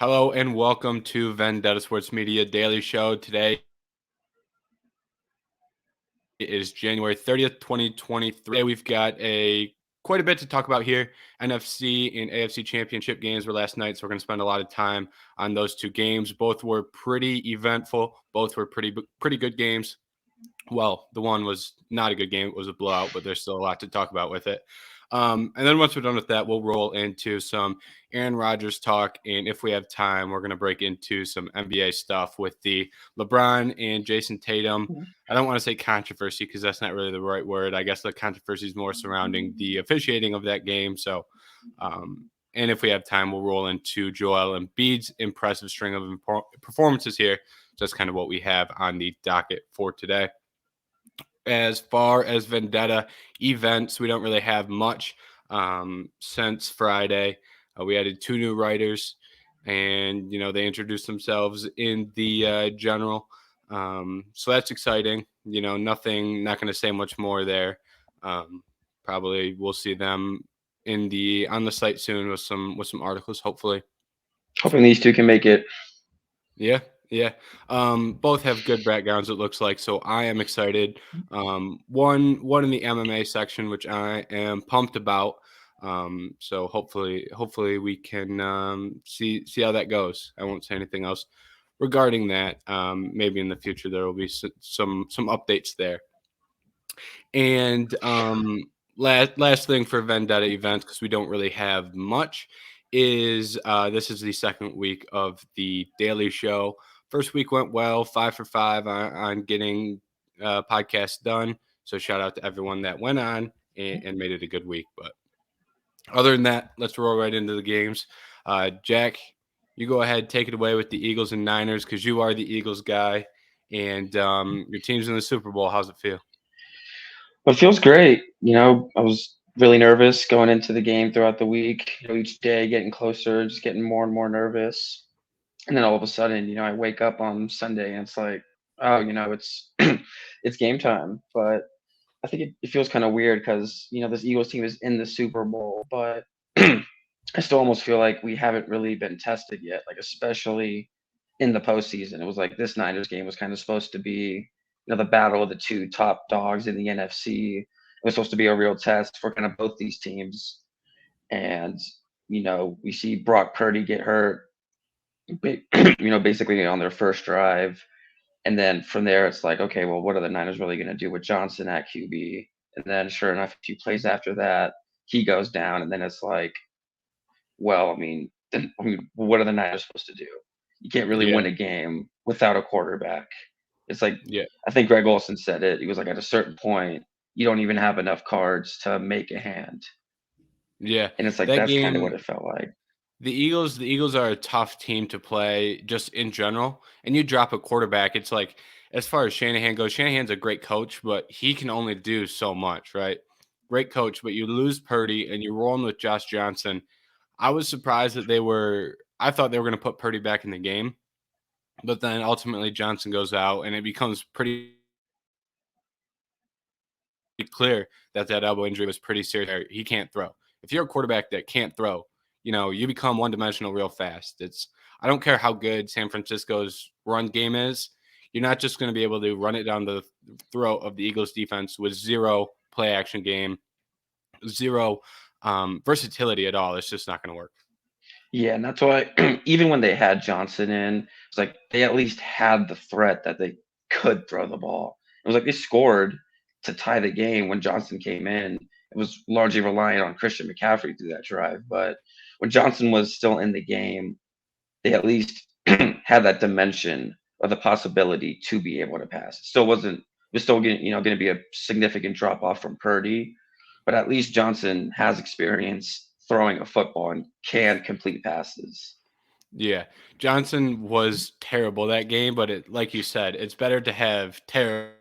Hello and welcome to Vendetta Sports Media Daily Show. Today is January 30th, 2023. We've got quite a bit to talk about here. NFC and AFC championship games were last night, so we're going to spend a lot of time on those two games. Both were pretty eventful. Both were pretty good games. Well, the one was not a good game. It was a blowout, but there's still a lot to talk about with it. And then once we're done with that, we'll roll into some Aaron Rodgers talk. And if we have time, we're going to break into some NBA stuff with the LeBron and Jason Tatum. I don't want to say controversy because that's not really the right word. I guess the controversy is more surrounding the officiating of that game. So, and if we have time, we'll roll into Joel Embiid's impressive string of performances here. So that's kind of what we have on the docket for today. As far as Vendetta events, we don't really have much since Friday. We added two new writers, and they introduced themselves in the general. So that's exciting. Nothing. Not going to say much more there. Probably we'll see them on the site soon with some articles. Hopefully. Hoping these two can make it. Yeah. Yeah. Both have good backgrounds, it looks like. So I am excited. One in the MMA section, which I am pumped about. So hopefully we can see how that goes. I won't say anything else regarding that. Maybe in the future there will be some updates there. And last thing for Vendetta events, because we don't really have much, is this is the second week of the Daily Show. First week went well, 5 for 5 on getting podcasts done. So shout out to everyone that went on and made it a good week. But other than that, let's roll right into the games. Jack, you go ahead, take it away with the Eagles and Niners because you are the Eagles guy, and your team's in the Super Bowl. How's it feel? But it feels great. I was really nervous going into the game throughout the week. Each day getting closer, just getting more and more nervous. And then all of a sudden, I wake up on Sunday and it's like, oh, it's it's game time. But I think it feels kind of weird because this Eagles team is in the Super Bowl, but I still almost feel like we haven't really been tested yet. Like especially in the postseason, it was like this Niners game was kind of supposed to be the battle of the two top dogs in the NFC. It was supposed to be a real test for kind of both these teams, and we see Brock Purdy get hurt, basically on their first drive. And then from there, it's like, okay, well, what are the Niners really going to do with Johnson at QB? And then, sure enough, a few plays after that, he goes down, and then it's like, well, what are the Niners supposed to do? You can't really Yeah, win a game without a quarterback. It's like yeah, I think Greg Olson said it. He was like, at a certain point, you don't even have enough cards to make a hand, yeah. and it's like That that's kind of what game, it felt like. the Eagles are a tough team to play just in general. And you drop a quarterback, it's like as far as Shanahan goes, Shanahan's a great coach, but he can only do so much, right? Great coach, but you lose Purdy and you're rolling with Josh Johnson. I was surprised that I thought they were going to put Purdy back in the game, but then ultimately Johnson goes out and it becomes pretty clear that elbow injury was pretty serious. He can't throw. If you're a quarterback that can't throw, you become one dimensional real fast. I don't care how good San Francisco's run game is. You're not just going to be able to run it down the throat of the Eagles defense with zero play action game, zero versatility at all. It's just not going to work. Yeah, and that's why even when they had Johnson in, it's like they at least had the threat that they could throw the ball. It was like they scored to tie the game when Johnson came in. It was largely reliant on Christian McCaffrey through that drive, but when Johnson was still in the game, they at least had that dimension of the possibility to be able to pass. It still wasn't. It was still going to be a significant drop off from Purdy, but at least Johnson has experience throwing a football and can complete passes. Yeah, Johnson was terrible that game, but like you said, it's better to have terrible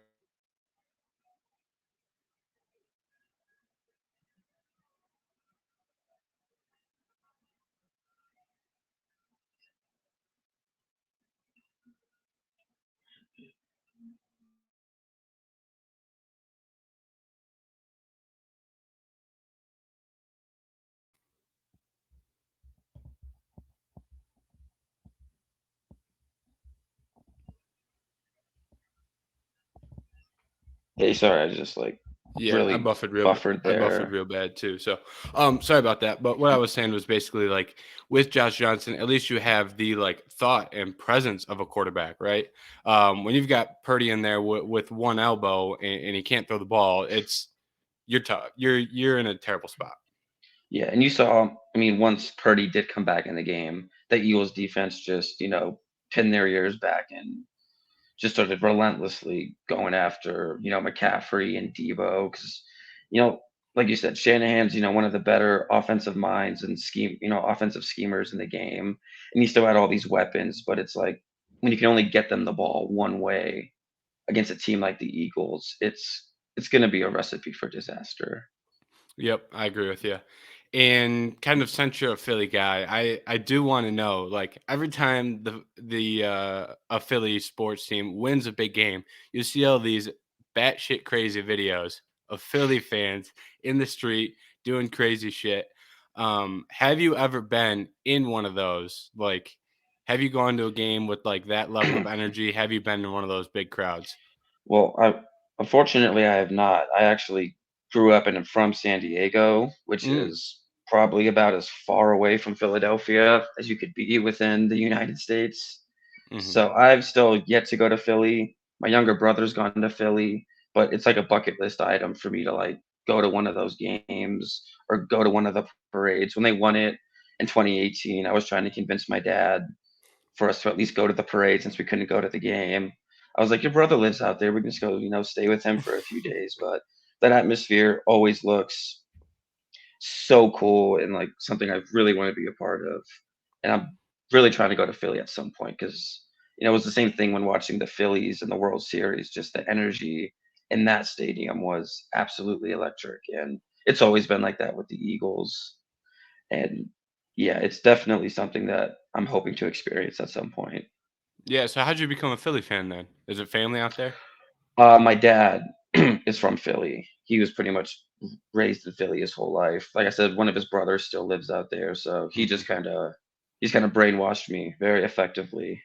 Hey, sorry, I just like Yeah, really buffered I buffered there. real bad too. So, sorry about that. But what I was saying was basically like with Josh Johnson, at least you have the like thought and presence of a quarterback, right? When you've got Purdy in there with one elbow and he can't throw the ball, it's you're tough. You're in a terrible spot. Yeah, and you saw, I mean, once Purdy did come back in the game, the Eagles defense just, pinned their ears back and just started relentlessly going after, McCaffrey and Debo because, you know, like you said, Shanahan's, one of the better offensive minds and offensive schemers in the game. And he still had all these weapons, but it's like when you can only get them the ball one way against a team like the Eagles, it's going to be a recipe for disaster. Yep, I agree with you. And kind of since you're a Philly guy, I do want to know, like every time the a Philly sports team wins a big game, you see all these batshit crazy videos of Philly fans in the street doing crazy shit. Have you ever been in one of those? Like, have you gone to a game with like that level of energy? Have you been in one of those big crowds? Well, unfortunately I have not. I actually grew up and am from San Diego, which Mm, is probably about as far away from Philadelphia as you could be within the United States. hmm. So I've still yet to go to Philly. My younger brother's gone to Philly, but it's like a bucket list item for me to like go to one of those games or go to one of the parades. When they won it in 2018, I was trying to convince my dad for us to at least go to the parade since we couldn't go to the game. I was like, your brother lives out there. We can just go, stay with him for a few days. But that atmosphere always looks so cool and like something I really want to be a part of. And I'm really trying to go to Philly at some point because, it was the same thing when watching the Phillies in the World Series. Just the energy in that stadium was absolutely electric. And it's always been like that with the Eagles. And yeah, it's definitely something that I'm hoping to experience at some point. Yeah. So how'd you become a Philly fan then? Is it family out there? My dad is from Philly. He was pretty much raised in Philly his whole life. Like I said, one of his brothers still lives out there, so he's kind of brainwashed me very effectively,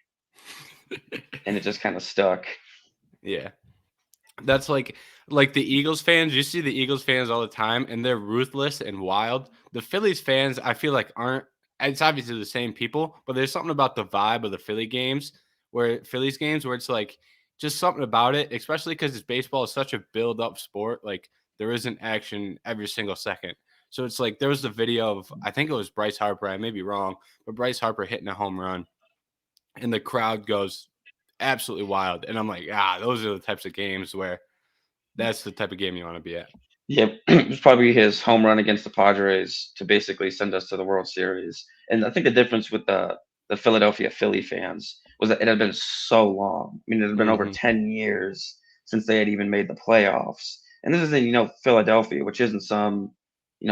and it just kind of stuck. Yeah. That's like the Eagles fans, you see the Eagles fans all the time and they're ruthless and wild. The Phillies fans, I feel like aren't it's obviously the same people, but there's something about the vibe of the Phillies games where it's like just something about it, especially because it's baseball is such a build up sport. Like there isn't action every single second. So it's like there was the video of I think it was Bryce Harper, I may be wrong, but Bryce Harper hitting a home run and the crowd goes absolutely wild. And I'm like, those are the types of games where that's the type of game you wanna be at. Yeah, it was probably his home run against the Padres to basically send us to the World Series. And I think the difference with the Philadelphia Philly fans was that it had been so long. I mean, it had been over Mhm. 10 years since they had even made the playoffs. And this is in, Philadelphia, which isn't some,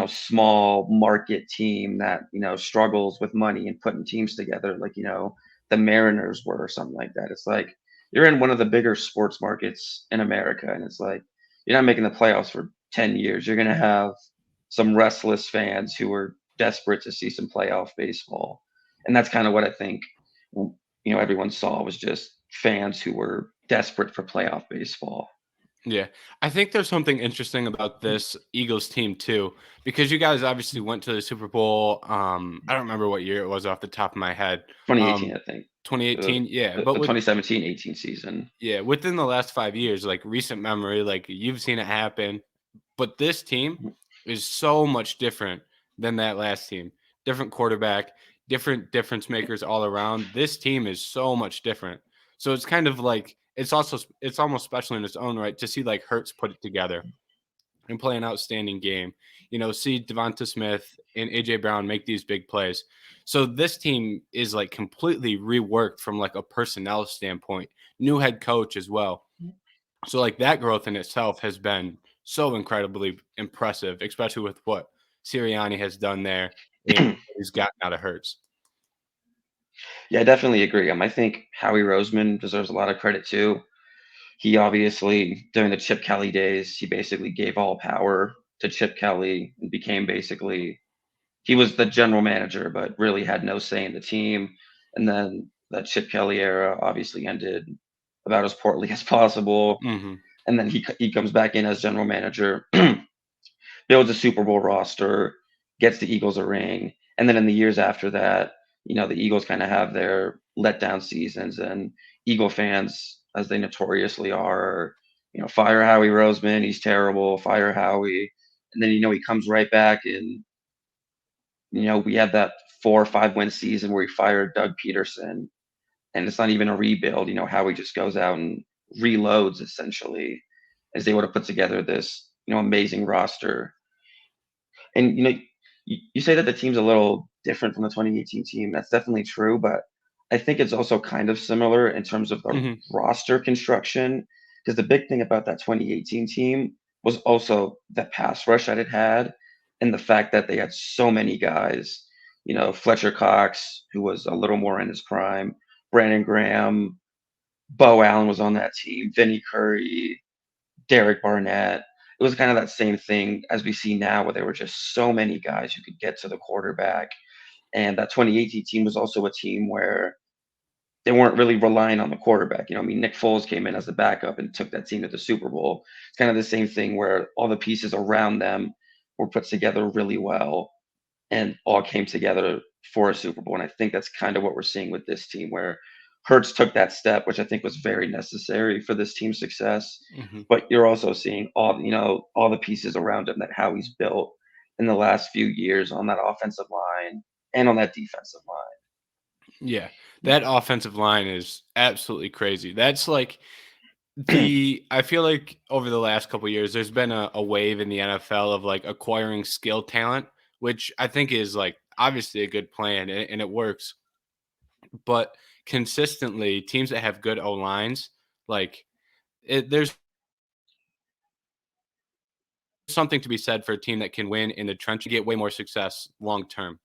small market team that, struggles with money and putting teams together like, the Mariners were or something like that. It's like you're in one of the bigger sports markets in America, and it's like you're not making the playoffs for 10 years. You're going to have some restless fans who are desperate to see some playoff baseball. And that's kind of what I think, everyone saw was just fans who were desperate for playoff baseball. Yeah. I think there's something interesting about this Eagles team too, because you guys obviously went to the Super Bowl, I don't remember what year it was off the top of my head. 2018, I think. The, 2018? Yeah, the, but the with 2017-18 season. yeah, within the last 5 years, like, recent memory, like, you've seen it happen, but this team is so much different than that last team. Different quarterback, different difference makers all around. This team is so much different. So it's kind of like it's almost special in its own right to see like Hurts put it together and play an outstanding game. See Devonta Smith and AJ Brown make these big plays. So this team is like completely reworked from like a personnel standpoint, new head coach as well. So like that growth in itself has been so incredibly impressive, especially with what Sirianni has done there and he's gotten out of Hurts. Yeah, I definitely agree. I think Howie Roseman deserves a lot of credit too. He obviously, during the Chip Kelly days, he basically gave all power to Chip Kelly and became basically he was the general manager, but really had no say in the team. And then the Chip Kelly era obviously ended about as poorly as possible. Mhm. and then he comes back in as general manager, builds a Super Bowl roster, gets the Eagles a ring, and then in the years after that, the Eagles kind of have their letdown seasons, and Eagle fans, as they notoriously are, fire Howie Roseman, he's terrible, fire Howie, and then he comes right back, and we had that 4 or 5 win season where he fired Doug Peterson, and it's not even a rebuild. Howie just goes out and reloads essentially, as they would have put together this amazing roster. And you say that the team's a little different from the 2018 team. That's definitely true, but I think it's also kind of similar in terms of the Mhm. roster construction. Because the big thing about that 2018 team was also the pass rush that it had, and the fact that they had so many guys. Fletcher Cox, who was a little more in his prime, Brandon Graham, Bo Allen was on that team, Vinny Curry, Derek Barnett. It was kind of that same thing as we see now, where there were just so many guys who could get to the quarterback. And that 2018 team was also a team where they weren't really relying on the quarterback. I mean, Nick Foles came in as the backup and took that team to the Super Bowl. It's kind of the same thing where all the pieces around them were put together really well and all came together for a Super Bowl. And I think that's kind of what we're seeing with this team, where Hurts took that step, which I think was very necessary for this team's success. Mhm. But you're also seeing all the pieces around him that Howie's built in the last few years on that offensive line and on that defensive Yeah, that offensive line is absolutely crazy. That's like line. I feel like over the last couple years, there's been a wave in the NFL of like acquiring skill talent, which I think is like obviously a good plan and it works. But consistently, teams that have good O lines, like there's something to be said for a team that can win in the trench and get way more success long term.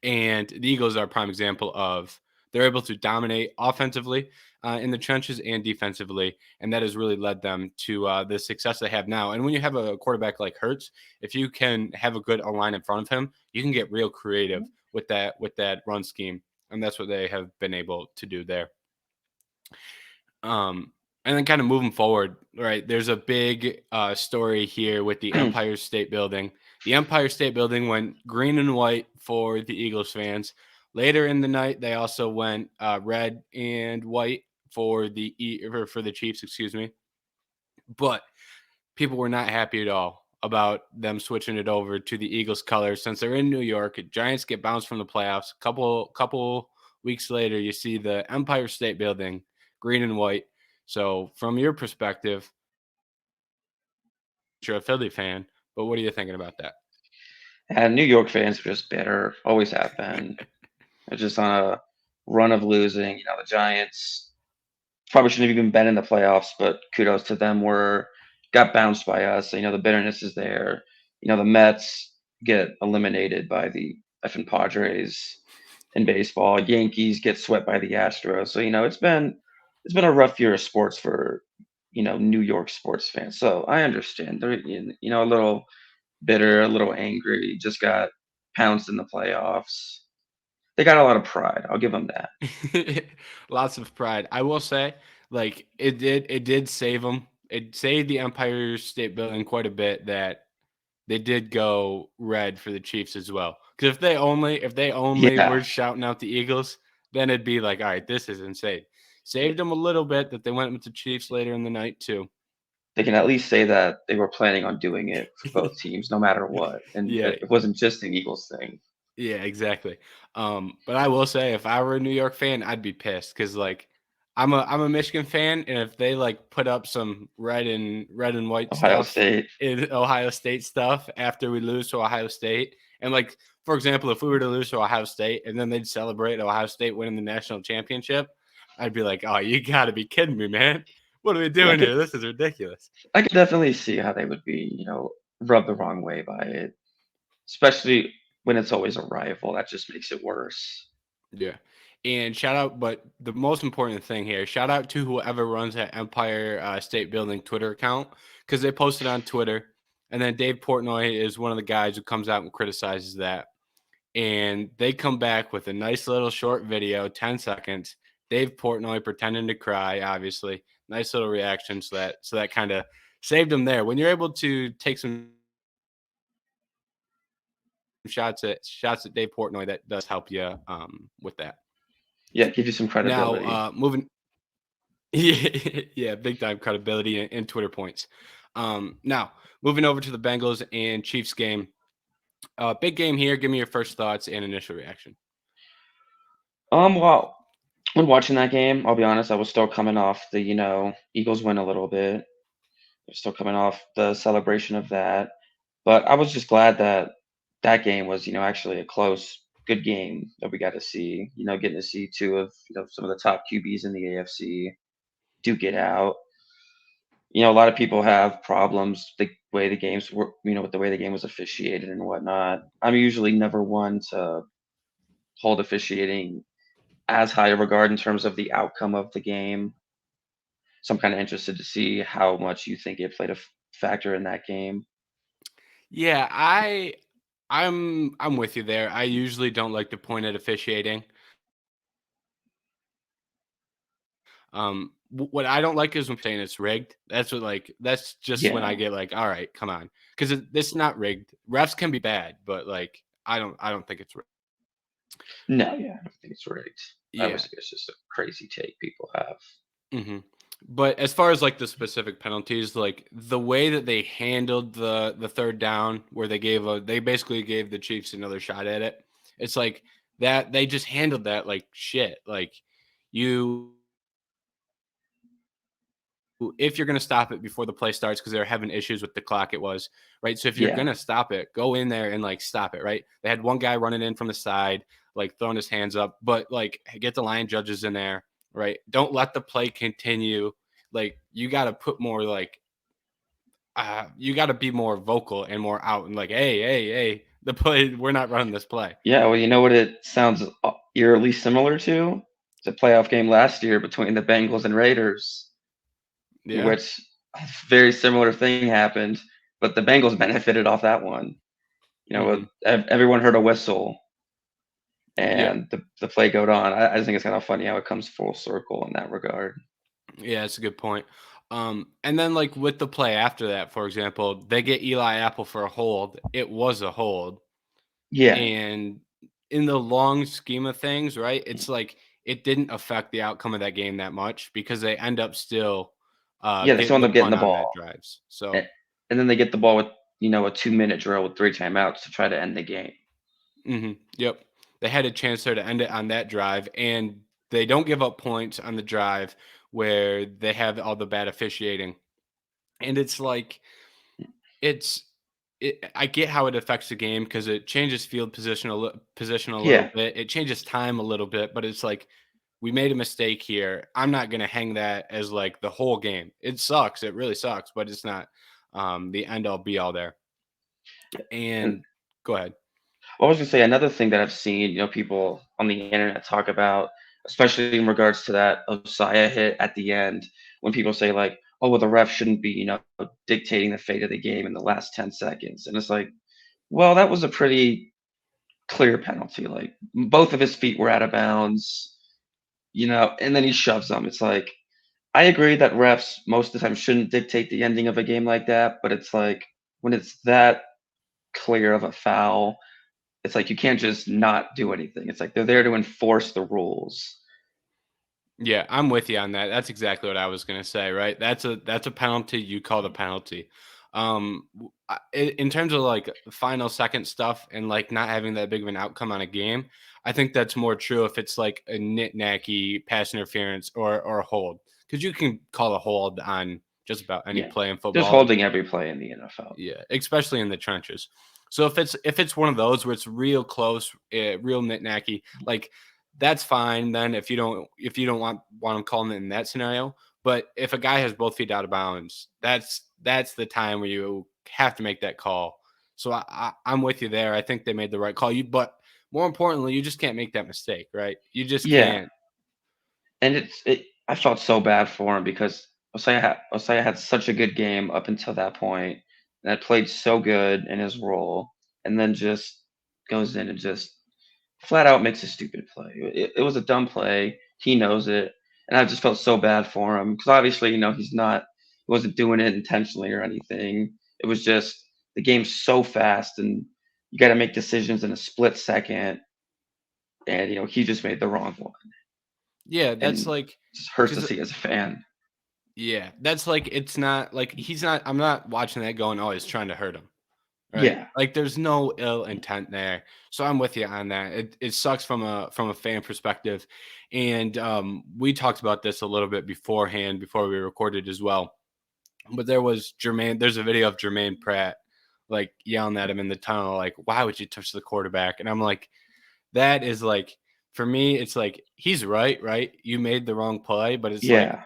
And the Eagles are a prime example of they're able to dominate offensively in the trenches and defensively, and that has really led them to the success they have now. And when you have a quarterback like Hurts, if you can have a good line in front of him, you can get real creative with that run scheme, and that's what they have been able to do there. Um, and then kind of moving forward, right? There's a big story here with the Empire State Building. The Empire State Building went green and white for the Eagles fans. Later in the night, they also went red and white for for the Chiefs, excuse me. But people were not happy at all about them switching it over to the Eagles colors since they're in New York. Giants get bounced from the playoffs. Couple weeks later, you see the Empire State Building green and white. So, from your perspective, you're a Philly fan, but what are you thinking about that? And New York fans are just bitter, always have been. They're just on a run of losing. The Giants probably shouldn't have even been in the playoffs, but kudos to them. Got bounced by us. So, the bitterness is there. The Mets get eliminated by the effing Padres in baseball. Yankees get swept by the Astros. So, it's been a rough year of sports for New York sports fans. So I understand. They're a little bitter, a little angry. Just got pounced in the playoffs. They got a lot of pride. I'll give them that. Lots of pride. I will say, like it did save them. It saved the Empire State Building quite a bit that they did go red for the Chiefs as well. Because if they only Yeah, were shouting out the Eagles, then it'd be like, all right, this is insane. Saved them a little bit that they went with the Chiefs later in the night too. they can at least say that they were planning on doing it for both teams, no matter what, and Yeah, it wasn't just an Eagles thing. yeah, exactly. But I will say, if I were a New York fan, I'd be pissed because like I'm a Michigan fan, and if they like put up some red and white Ohio stuff State. in Ohio State stuff after we lose to Ohio State, and like for example, if we were to lose to Ohio State and then they'd celebrate Ohio State winning the national championship, I'd be like, oh, you got to be kidding me, man! What are we Yeah, doing here? This is ridiculous. I could definitely see how they would be, rubbed the wrong way by it, especially when it's always a rival. That just makes it worse. Yeah. And shout out, but the most important thing here, shout out to whoever runs that Empire State Building Twitter account because they posted on Twitter. And then Dave Portnoy is one of the guys who comes out and criticizes that. And they come back with a nice little short video, 10 seconds. Dave Portnoy pretending to cry, obviously. Nice little reaction. So that kind of saved him there. When you're able to take some shots at Dave Portnoy, that does help you with that. Yeah, give you some Now, credibility. moving, yeah, yeah, big time credibility and Twitter points. Now moving over to the Bengals and Chiefs game. Big game here. Give me your first thoughts and initial reaction. Well, when watching that game, I'll be honest, I was still coming off the, Eagles win a little bit. I was still coming off the celebration of that. But I was just glad that that game was, actually a close, good game that we got to see. Getting to see two of, some of the top QBs in the AFC do get out. A lot of people have problems the way the games were, with the way the game was officiated and whatnot. I'm usually never one to hold officiating as high a regard in terms of the outcome of the game. So I'm kind of interested to see how much you think it played a factor in that game. Yeah, I'm with you there. I usually don't like to point at officiating. What I don't like is when saying it's rigged. That's just when I Yeah. get like, all right, come on, because it's not rigged. Refs can be bad, but like I don't think it's rigged. No, yeah, I don't think it's rigged. I always Yeah. think it's just a crazy take people have. hmm But as far as like the specific penalties, like the way that they handled the third down, where they basically gave the Chiefs another shot at it. It's like that they just handled that like shit. Like you if you're going to stop it before the play starts because they're having issues with the clock, it was right. So if you're going Yeah. to stop it, go in there and like stop it. Right. They had one guy running in from the side, like throwing his hands up, but like get the line judges in there. Right. Don't let the play continue. Like you got to put more like, you got to be more vocal and more out and like, hey, the play, we're not running this play. Yeah, well, you know what it sounds eerily similar to? It's a playoff game last year between the Bengals and Raiders, in Yeah. which a very similar thing happened, but the Bengals benefited off that one. hmm Everyone heard a whistle Yeah. and the play go on. I just think it's kind of funny how it comes full circle in that regard. Yeah, that's a good point. And then like with the play after that, for example, they get Eli Apple for a hold. It was a hold. Yeah, And in the long scheme of things, right, it's like it didn't affect the outcome of that game that much because they end up still yeah, they still getting end the up getting punt the on that ball, drives. and, So and then they get the ball with a 2-minute drill with three timeouts to try to end the game. yep. They had a chance there to end it on that drive, and they don't give up points on the drive where they have all the bad officiating. And it's like it's I get how it affects the game because it changes field position a little Yeah, bit. It changes time a little bit, but it's like we made a mistake here. I'm not going to hang that as like the whole game. It sucks. It really sucks, but it's not the end all be all there. yeah. And And go ahead. I was gonna say another thing that I've seen, people on the internet talk about, especially in regards to that Osaya hit at the end, when people say like, "Oh, well, the ref shouldn't be, dictating the fate of the game in the last 10 seconds," and it's like, well, that was a pretty clear penalty. Like both of his feet were out of bounds, and then he shoves them. It's like I agree that refs most of the time shouldn't dictate the ending of a game like that, but it's like when it's that clear of a foul, it's like you can't just not do anything. It's like they're there to enforce the rules. Yeah, I'm with you on that. That's exactly what I was gonna say, right? That's a penalty. You call the penalty. In terms of like final second stuff and like not having that big of an outcome on a game, I think that's more true if it's like a nit-nacky pass interference or a hold, because you can call a hold on just about any Yeah. play in Just football. holding every play in the NFL. Yeah, especially in the trenches. So if it's one of those where it's real close, real nitnacky, like that's fine. Then if you don't want them calling it in that scenario, but if a guy has both feet out of bounds, that's the time where you have to make that call. So I'm with you there. I think they made the right call. But more importantly, you just can't make that mistake, right? You just Yeah. can't. And I felt so bad for him because Osaya had such a good game up until that point and had played so good in his role and then just goes in and just flat out makes a stupid play. It was a dumb play. He knows it. and I just felt so bad for him because obviously, he wasn't doing it intentionally or anything. It was just the game's so fast, and you got to make decisions in a split second, and he just made the wrong one, Yeah, and that's like, it just hurts to because see as a fan. yeah, that's like, it's not like he's not. I'm not watching that going, oh, he's trying to hurt him. Right? Yeah, Like, there's no ill intent there. So I'm with you on that. It sucks from a fan perspective, and we talked about this a little bit beforehand before we recorded as well. But there was Jermaine. There's a video of Jermaine Pratt like yelling at him in the tunnel, like, "Why would you touch the quarterback?" And I'm like, that is like, for me, it's like he's right, right? You made the wrong play, but it's like yeah,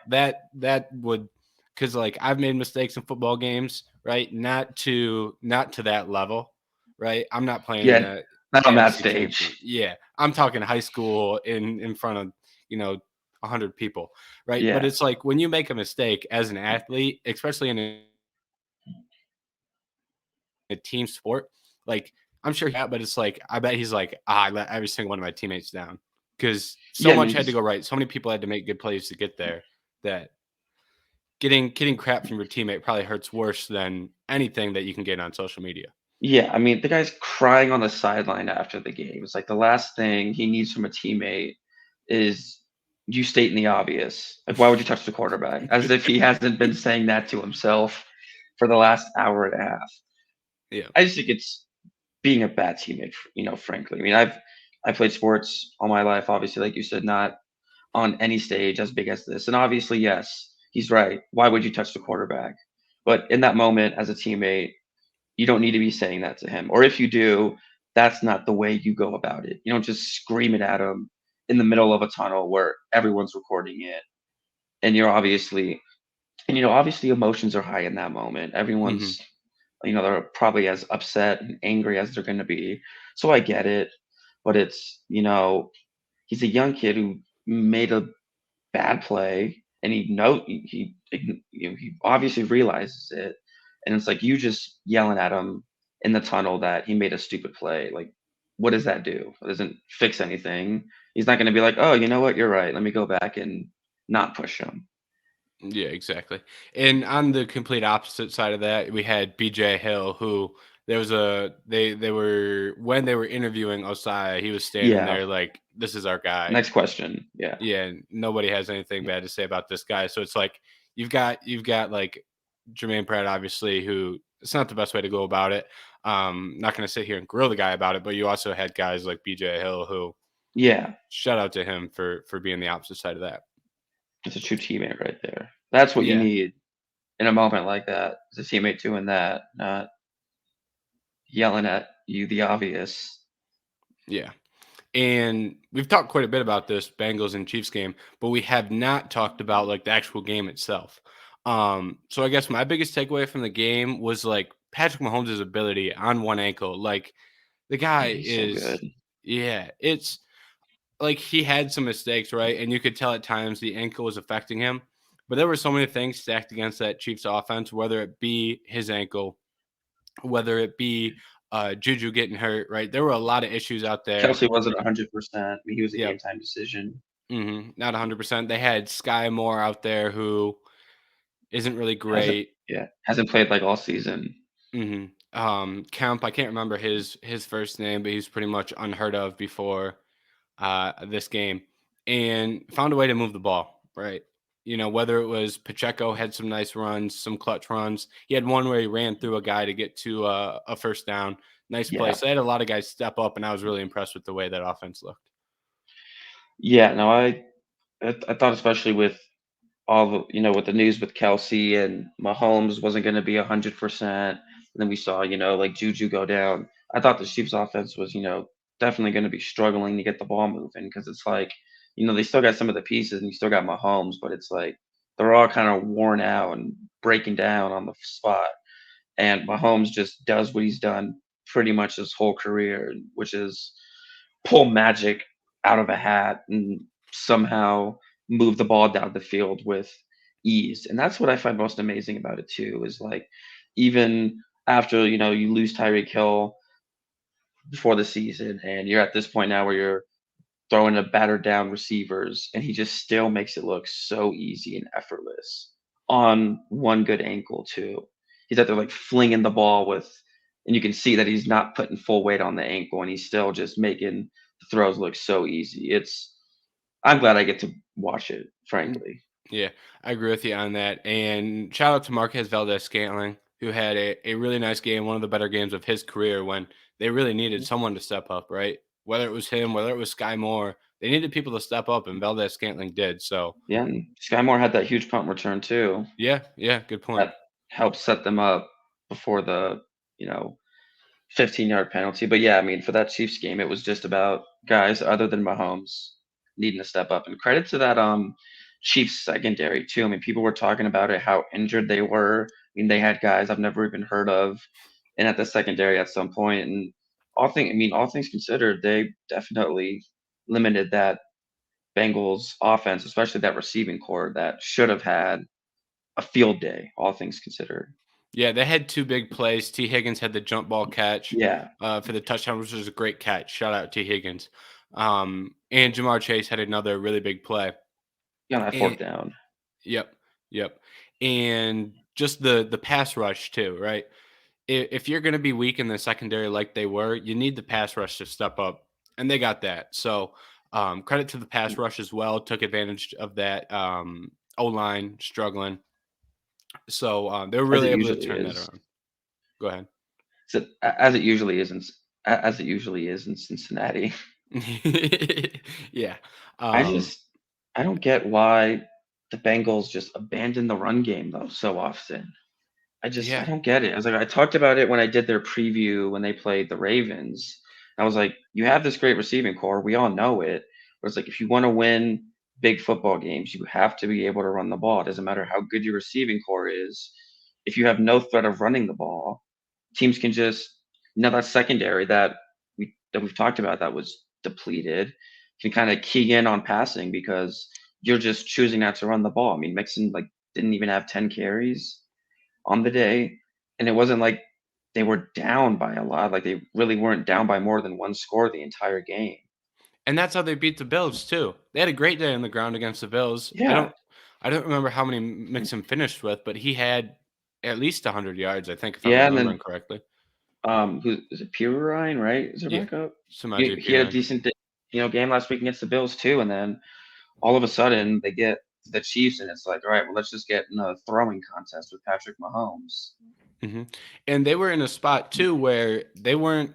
that would, because like I've made mistakes in football games, right? Not to that level, right? I'm not playing in yeah. the Not on that AFC stage. champion. Yeah, I'm talking high school in front of, you know 100 people, right? But Yeah, it's like when you make a mistake as an athlete, especially in a team sport, like I'm sure but it's like I bet he's like, I let every single one of my teammates down because so yeah. I much mean, had to just go right. So many people had to make good plays to get there. That getting crap from your teammate probably hurts worse than anything that you can get on social media. yeah. I mean, the guy's crying on the sideline after the game. It's like the last thing he needs from a teammate is you stating the obvious. Like, why would you touch the quarterback? As if he hasn't been saying that to himself for the last hour and a half. Yeah. I just think it's being a bad teammate, frankly. I mean, I played sports all my life, obviously, like you said, not on any stage as big as this. And obviously, yes, he's right. Why would you touch the quarterback? But in that moment, as a teammate, you don't need to be saying that to him. Or if you do, that's not the way you go about it. You don't just scream it at him in the middle of a tunnel where everyone's recording it. And obviously emotions are high in that moment. Hmm. Everyone's, they're probably as upset and angry as they're going to be. So I get it. But he's a young kid who made a bad play, and he obviously realizes it, and it's like you just yelling at him in the tunnel that he made a stupid play. Like, what does that do? It doesn't fix anything. He's not going to be like, oh, you know what, you're right. Let me go back and not push him. Yeah, exactly. And on the complete opposite side of that, we had BJ Hill, who there was a they were when they were interviewing Osai, he was standing Yeah. there like, this is our guy. Next question. Yeah. Yeah, and nobody has anything bad to say about this guy. So it's like you've got like Jermaine Pratt, obviously, who it's not the best way to go about it. Not going to sit here and grill the guy about it, but you also had guys like BJ Hill, who Yeah. shout out to him for being the opposite side of that. It's a true teammate right there. That's what you Yeah, need in a moment like that. Is a teammate doing that, not yelling at you the obvious. yeah. And we've talked quite a bit about this Bengals and Chiefs game, but we have not talked about like the actual game itself. So I guess my biggest takeaway from the game was like Patrick Mahomes' ability on one ankle. Like, the Yeah, guy he's so good. is, yeah, it's like he had some mistakes, right? And you could tell at times the ankle was affecting him. But there were so many things stacked against that Chiefs offense, whether it be his ankle, whether it be Juju getting hurt, right? There were a lot of issues out there. Kelsey wasn't 100%. I mean, he was a Yep. game time decision. Not 100%. They had Sky Moore out there who isn't really Hasn't great. yeah, hasn't played like all season. Kemp, I can't remember his first name, but he's pretty much unheard of before this game, and found a way to move the ball, right? Whether it was Pacheco had some nice runs, some clutch runs. He had one where he ran through a guy to get to a first down. Nice play. Yeah. So they had a lot of guys step up, and I was really impressed with the way that offense looked. Yeah, no, I thought especially with all the with the news with Kelsey and Mahomes wasn't gonna be 100%. And then we saw, like Juju go down. I thought the Chiefs offense was, definitely gonna be struggling to get the ball moving because it's like, they still got some of the pieces and you still got Mahomes, but it's like they're all kind of worn out and breaking down on the spot. And Mahomes just does what he's done pretty much his whole career, which is pull magic out of a hat and somehow move the ball down the field with ease. And that's what I find most amazing about it too, is like even after, you lose Tyreek Hill before the season and you're at this point now where you're throwing a battered down receivers, and he just still makes it look so easy and effortless on one good ankle too. He's out there like flinging the ball with, and you can see that he's not putting full weight on the ankle, and he's still just making the throws look so easy. I'm glad I get to watch it, frankly. Yeah, I agree with you on that. And shout out to Marquez Valdez-Scantling, who had a really nice game, one of the better games of his career when they really needed someone to step up, right? Whether it was him, whether it was Sky Moore, they needed people to step up, and Valdez-Scantling did. So, Yeah, and Sky Moore had that huge punt return too. yeah, good point. That helped set them up before the, you know, 15-yard penalty. But yeah, I mean, for that Chiefs game, it was just about guys other than Mahomes needing to step up. And credit to that Chiefs secondary too. I mean, people were talking about it, how injured they were. I mean, they had guys I've never even heard of and at the secondary at some point. And all things considered, they definitely limited that Bengals offense, especially that receiving core that should have had a field day, all things considered. Yeah, they had two big plays. T. Higgins had the jump ball catch Yeah. for the touchdown, which was a great catch. Shout out T. Higgins. And Jamar Chase had another really big play. Yeah, on that And fourth down. yep, yep. And just the pass rush too, right? If you're going to be weak in the secondary like they were, you need the pass rush to step up, and they got that. So credit to the pass rush as well. Took advantage of that O line struggling, so they were As really it able to usually turn that is. around. Go ahead. So, as it usually is as it usually is in Cincinnati. Yeah, I um, just I don't get why the Bengals just abandon the run game though so often. I yeah. don't get it. I talked about it when I did their preview when they played the Ravens. I was like, you have this great receiving core. We all know it. But it's like if you want to win big football games, you have to be able to run the ball. It doesn't matter how good your receiving core is. If you have no threat of running the ball, teams can just that secondary that we've talked about that was depleted can kind of key in on passing because you're just choosing not to run the ball. I mean, Mixon like didn't even have 10 carries on the day, and it wasn't like they were down by a lot. Like they really weren't down by more than one score the entire game. And that's how they beat the Bills too. They had a great day on the ground against the Bills. Yeah, I don't remember how many Mixon finished with, but he had at least 100 yards, I think, if I'm yeah, and then remembering correctly. who is it? Ryan, right? Is their Yeah, backup? He, Samaje he had a Perine. decent game last week against the Bills too, and then all of a sudden they get the Chiefs, and it's like, all right, well, let's just get in a throwing contest with Patrick Mahomes. And they were in a spot too where they weren't.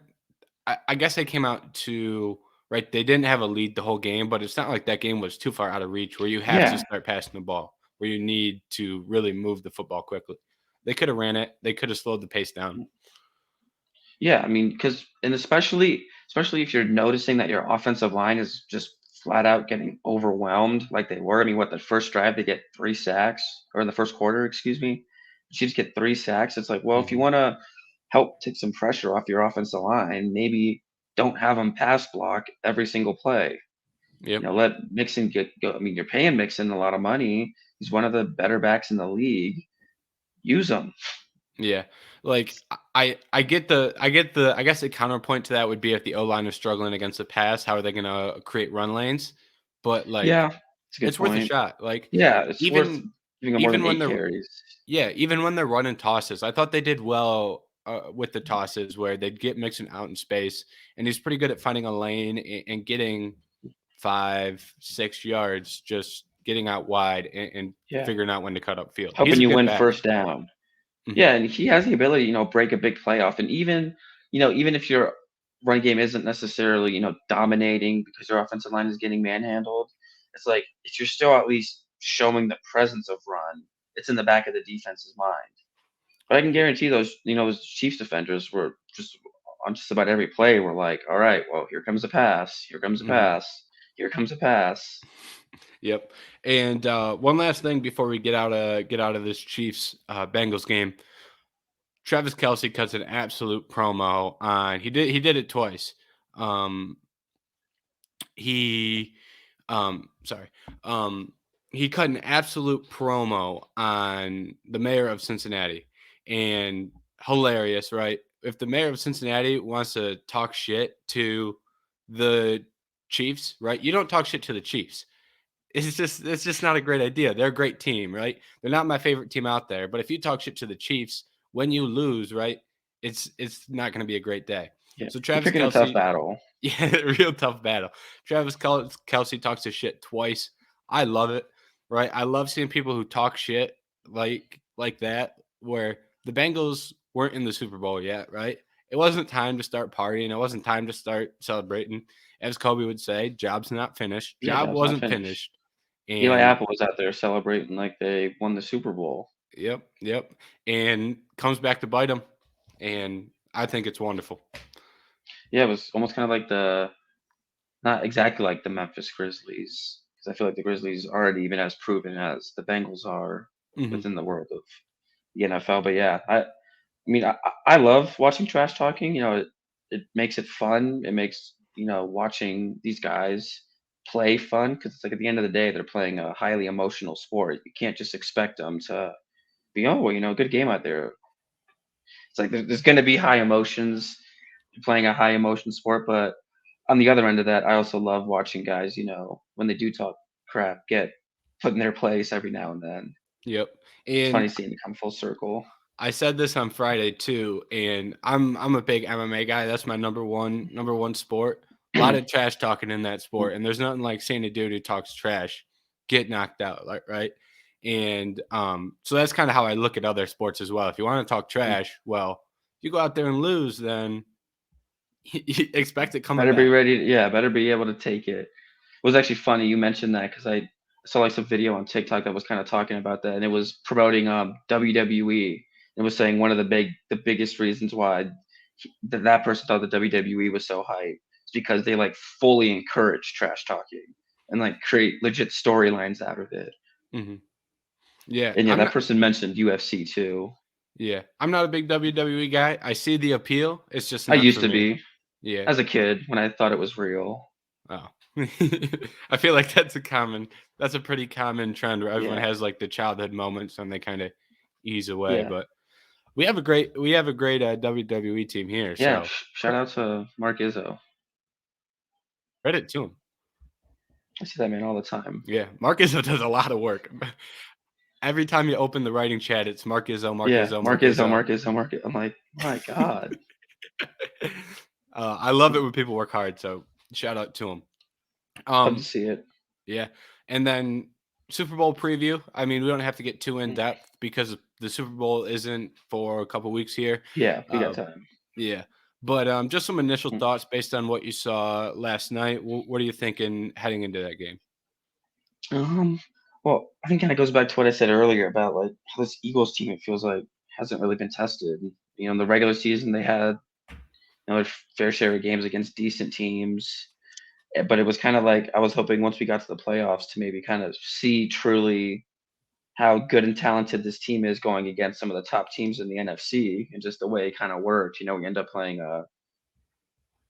I guess they came out to right. They didn't have a lead the whole game, but it's not like that game was too far out of reach where you have to Yeah, start passing the ball, where you need to really move the football quickly. They could have ran it. They could have slowed the pace down. yeah. I mean, because and especially if you're noticing that your offensive line is just flat out getting overwhelmed, like they were. I mean, what the first drive they get 3 sacks, or in the first quarter, excuse me, Chiefs get 3 sacks. It's like, well, if you Mhm. want to help take some pressure off your offensive line, maybe don't have them pass block every single play. Yep. Let Mixon get go. I mean, you're paying Mixon a lot of money. He's one of the better backs in the league. Use him. Yeah. Like I get the I guess the counterpoint to that would be if the O line is struggling against the pass, how are they gonna create run lanes? But like Yeah, it's a good it's worth a point. shot. Like Yeah, it's worth even giving him more even than when 8 they're carries. yeah, even when they're running tosses, I thought they did well with the tosses where they'd get Mixon out in space, and he's pretty good at finding a lane and getting 5, 6 yards, just getting out wide and Yeah, figuring out when to cut up field. He's helping a you good win back. first down. Mhm. Yeah, and he has the ability, break a big play off. And even if your run game isn't necessarily, dominating because your offensive line is getting manhandled, it's like if you're still at least showing the presence of run, it's in the back of the defense's mind. But I can guarantee those Chiefs defenders were just on just about every play were like, all right, well, here comes a pass, here comes a Mhm. pass, here comes a pass. Yep. And one last thing before we get out of this Chiefs Bengals game, Travis Kelce cuts an absolute promo on. He did it twice. Um, he sorry he cut an absolute promo on the mayor of Cincinnati, and hilarious, right? If the mayor of Cincinnati wants to talk shit to the Chiefs, right? You don't talk shit to the Chiefs. It's just not a great idea. They're a great team, right? They're not my favorite team out there, but if you talk shit to the Chiefs when you lose, right, it's not going to be a great day. Yeah, So you're Travis picking a tough Kelce, battle. yeah, real tough battle. Travis Kelce talks his shit twice. I love it, right? I love seeing people who talk shit like that, where the Bengals weren't in the Super Bowl yet, right? It wasn't time to start partying. It wasn't time to start celebrating. As Kobe would say, job's not finished. Yeah, Job job's not wasn't finished. finished. Eli And Apple was out there celebrating like they won the Super Bowl. yep. And comes back to bite him. And I think it's wonderful. Yeah, it was almost kind of like not exactly like the Memphis Grizzlies, because I feel like the Grizzlies aren't even as proven as the Bengals are Hmm. within the world of the NFL. But yeah, I mean, I love watching trash talking. It makes it fun. It makes watching these guys play fun, because it's like at the end of the day they're playing a highly emotional sport. You can't just expect them to be, oh well, good game out there. It's like there's going to be high emotions playing a high emotion sport, but on the other end of that, I also love watching guys, when they do talk crap, get put in their place every now and then. Yep. It's funny And seeing it come full circle. I said this on Friday too, and I'm a big MMA guy. That's my number one sport. A lot of trash talking in that sport, and there's nothing like seeing a dude who talks trash get knocked out, like right. And so that's kind of how I look at other sports as well. If you want to talk trash, well, you go out there and lose, then you expect it coming Better be back. ready. Yeah, better be able to take it. It was actually funny you mentioned that, because I saw like some video on TikTok that was kind of talking about that, and it was promoting WWE. It was saying one of the biggest reasons why that person thought the WWE was so hype is because they like fully encourage trash talking and like create legit storylines out of it. Hmm. Yeah, And yeah, I'm that not. person mentioned UFC too. Yeah, I'm not a big WWE guy. I see the appeal. It's just I not used for to me. be Yeah. as a kid when I thought it was real. Oh. I feel like that's a pretty common trend where everyone Yeah, has like the childhood moments and they kind of ease away. yeah, But we have a great WWE team here. yeah. So Shout out to Mark Izzo. credit to him. I see that man all the time. Yeah, Mark Izzo does a lot of work. Every time you open the writing chat, it's Mark Izzo, Mark Yeah, Izzo, Mark Mark Izzo, Izzo. Mark Izzo, Mark. I'm like, my God, I love it when people work hard. So shout out to him. love to Um, see it. Yeah. And then Super Bowl preview. I mean, we don't have to get too in Mm. depth because the Super Bowl isn't for a couple weeks here. Yeah, we got Uh, time. yeah. But just some initial Mm. thoughts based on what you saw last night. What are you thinking heading into that game? Um, well, I think kind of goes back to what I said earlier about like how this Eagles team, it feels like, hasn't really been tested. In the regular season they had their fair share of games against decent teams, but it was kind of like I was hoping once we got to the playoffs to maybe kind of see truly how good and talented this team is going against some of the top teams in the NFC, and just the way it kind of worked. We end up playing a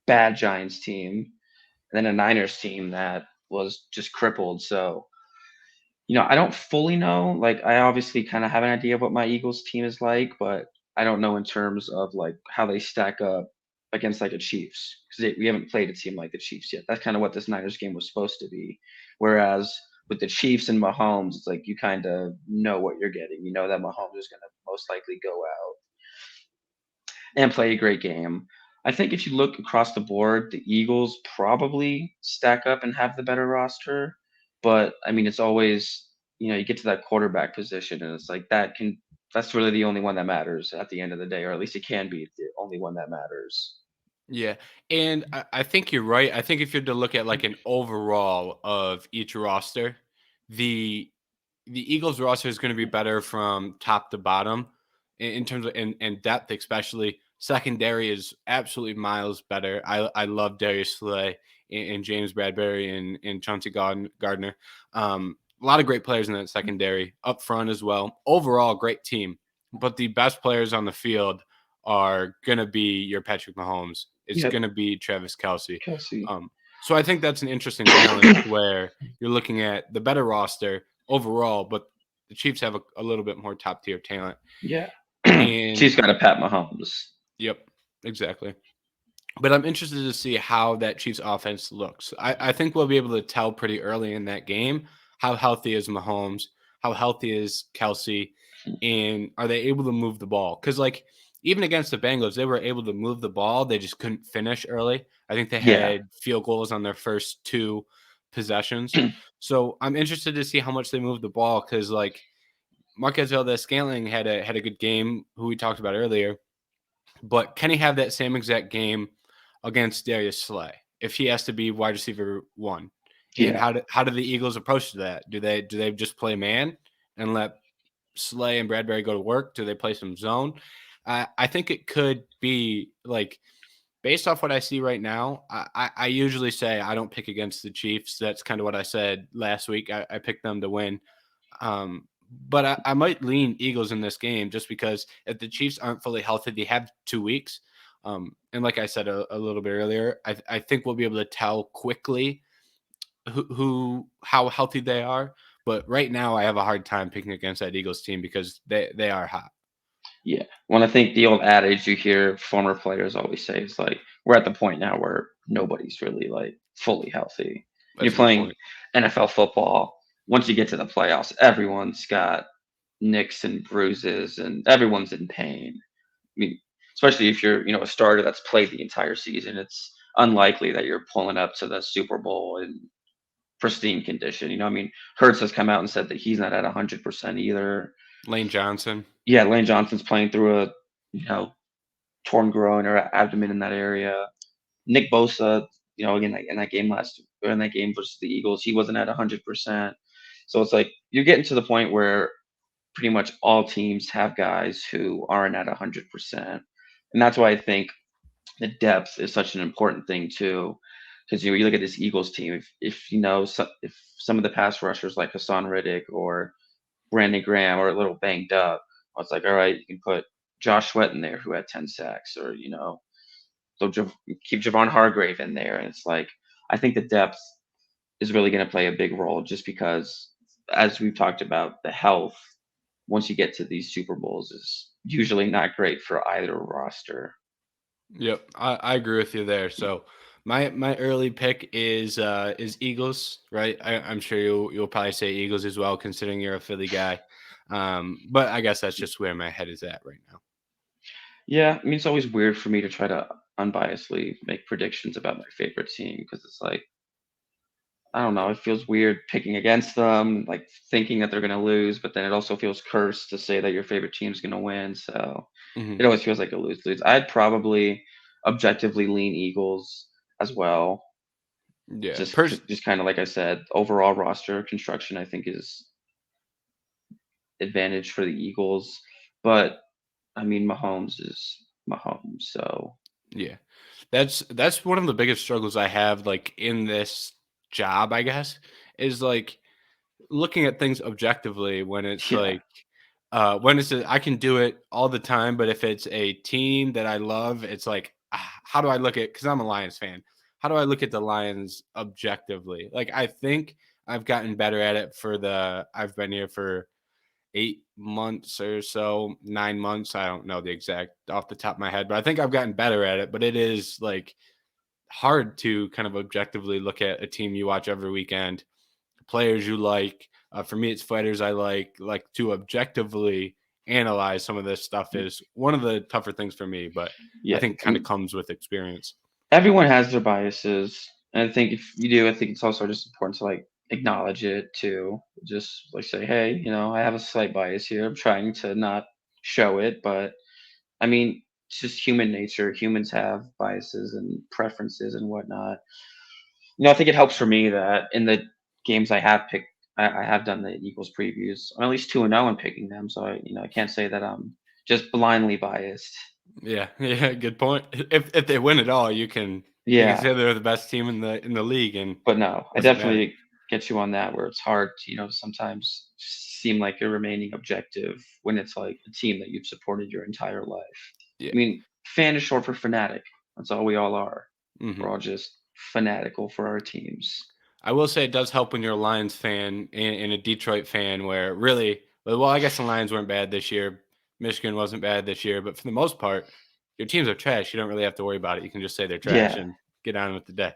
bad Giants team and then a Niners team that was just crippled. So I don't fully know. Like, I obviously kind of have an idea of what my Eagles team is like, but I don't know in terms of like how they stack up against like a Chiefs, because we haven't played a team like the Chiefs yet. That's kind of what this Niners game was supposed to be. Whereas with the Chiefs and Mahomes, it's like you kind of know what you're getting. You know that Mahomes is going to most likely go out and play a great game. I think if you look across the board, the Eagles probably stack up and have the better roster. But I mean, it's always, you get to that quarterback position, and it's like that's really the only one that matters at the end of the day, or at least it can be the only one that matters. Yeah. And I think you're right. I think if you're to look at like an overall of each roster, the the Eagles roster is going to be better from top to bottom in terms of and depth, especially. Secondary is absolutely miles better. I love Darius Slay and James Bradbury and Chauncey Gardner. A lot of great players in that secondary up front as well. Overall, great team. But the best players on the field are going to be your Patrick Mahomes. It's Yep, going to be Travis Kelce. Kelsey. So I think that's an interesting balance where you're looking at the better roster overall, but the Chiefs have a little bit more top tier talent. Yeah, And she's got a Pat Mahomes. yep, exactly. But I'm interested to see how that Chiefs offense looks. I think we'll be able to tell pretty early in that game how healthy is Mahomes, how healthy is Kelce, and are they able to move the ball? Because like even against the Bengals, they were able to move the ball. They just couldn't finish early. I think they Yeah. had field goals on their first two possessions. So I'm interested to see how much they move the ball because like Marquez Valdez-Scantling had a good game, who we talked about earlier. But can he have that same exact game against Darius Slay if he has to be wide receiver one? And Yeah. how do the Eagles approach that? Do they just play man and let Slay and Bradbury go to work? Do they play some zone? I think it could be like based off what I see right now. I usually say I don't pick against the Chiefs. That's kind of what I said last week. I picked them to win. But I might lean Eagles in this game just because if the Chiefs aren't fully healthy, they have 2 weeks. And like I said a little bit earlier, I think we'll be able to tell quickly how healthy they are. But right now, I have a hard time picking against that Eagles team because they are hot. Yeah. When I think the old adage you hear former players always say is like, we're at the point now where nobody's really like fully healthy. You're That's a good playing point. NFL football. Once you get to the playoffs, everyone's got nicks and bruises and everyone's in pain. I mean, especially if you're, a starter that's played the entire season, it's unlikely that you're pulling up to the Super Bowl in pristine condition. I mean, Hurts has come out and said that he's not at 100% either. Lane Johnson. Yeah, Lane Johnson's playing through a, you know, torn groin or abdomen in that area. Nick Bosa, again, like in that game in that game versus the Eagles, he wasn't at 100%. So it's like you're getting to the point where pretty much all teams have guys who aren't at 100%. And that's why I think the depth is such an important thing too. Because you look at this Eagles team, if some of the pass rushers like Hassan Riddick or Brandon Graham are a little banged up, it's like, all right, you can put Josh Sweat in there who had 10 sacks, or they'll keep Javon Hargrave in there, and it's like I think the depth is really going to play a big role, just because, as we've talked about, the health once you get to these Super Bowls is usually not great for either roster. Yep, I agree with you there. So my early pick is Eagles, right? I'm sure you'll probably say Eagles as well, considering you're a Philly guy. But I guess that's just where my head is at right now. Yeah, I mean, it's always weird for me to try to unbiasedly make predictions about my favorite team because it's like, I don't know, it feels weird picking against them, like thinking that they're going to lose, but then it also feels cursed to say that your favorite team's going to win. So Hmm. it always feels like a lose lose. I'd probably objectively lean Eagles as well. Yeah, Just kind of like I said, overall roster construction I think is advantage for the Eagles, but I mean Mahomes is Mahomes, so yeah. That's one of the biggest struggles I have, like in this job, I guess, is like looking at things objectively when it's yeah, like I can do it all the time, but if it's a team that I love, it's like how do I look at because I'm a Lions fan. How do I look at the Lions objectively? Like I think I've gotten better at it I've been here for 8 months or so, 9 months. I don't know the exact off the top of my head, but I think I've gotten better at it. But it is like hard to kind of objectively look at a team you watch every weekend, players you like. For me, it's fighters I like to objectively analyze some of this stuff is one of the tougher things for me, but I yeah. think I kind of mean, comes with experience. everyone has their biases, and I think if you do, I think it's also just important to like acknowledge it too. Just like say, hey, I have a slight bias here. I'm trying to not show it, but I mean, it's just human nature. Humans have biases and preferences and whatnot. I think it helps for me that in the games I have picked, I have done the Eagles previews. I'm at least 2-0 in picking them, so I can't say that I'm just blindly biased. Yeah, yeah, good point. If they win it all, you can Yeah, say they're the best team in the league, and but no, I doesn't matter. definitely get you on that where it's hard to, sometimes seem like you're remaining objective when it's like a team that you've supported your entire life. Yeah. I mean, fan is short for fanatic. That's all we all are. We're Hmm. all just fanatical for our teams. I will say it does help when you're a Lions fan and a Detroit fan, where really, well, I guess the Lions weren't bad this year. Michigan wasn't bad this year, but for the most part, your teams are trash, you don't really have to worry about it. You can just say they're trash Yeah. and get on with the day.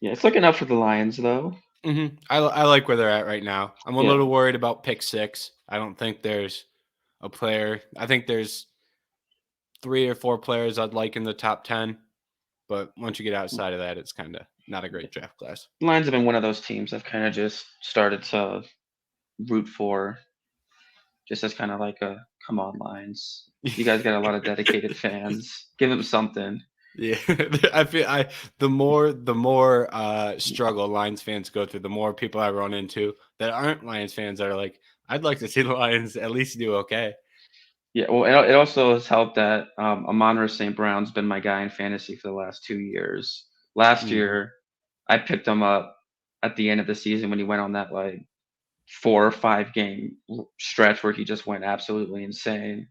Yeah, it's looking up for the Lions though. I like where they're at right now. I'm a Yeah. little worried about pick 6. I don't think there's a player. I think there's 3 or 4 players I'd like in the top 10, but once you get outside of that, it's kind of not a great draft class. Lions have been one of those teams I've kind of just started to root for, just as kind of like a come on Lions. You guys got a lot of dedicated fans. Give them something. Yeah, I feel the more struggle Lions fans go through, the more people I run into that aren't Lions fans that are like, I'd like to see the Lions at least do okay. Yeah, well, it also has helped that Amon-Ra St. Brown's been my guy in fantasy for the last 2 years. Last hmm year, I picked him up at the end of the season when he went on that like 4 or 5 game stretch where he just went absolutely insane.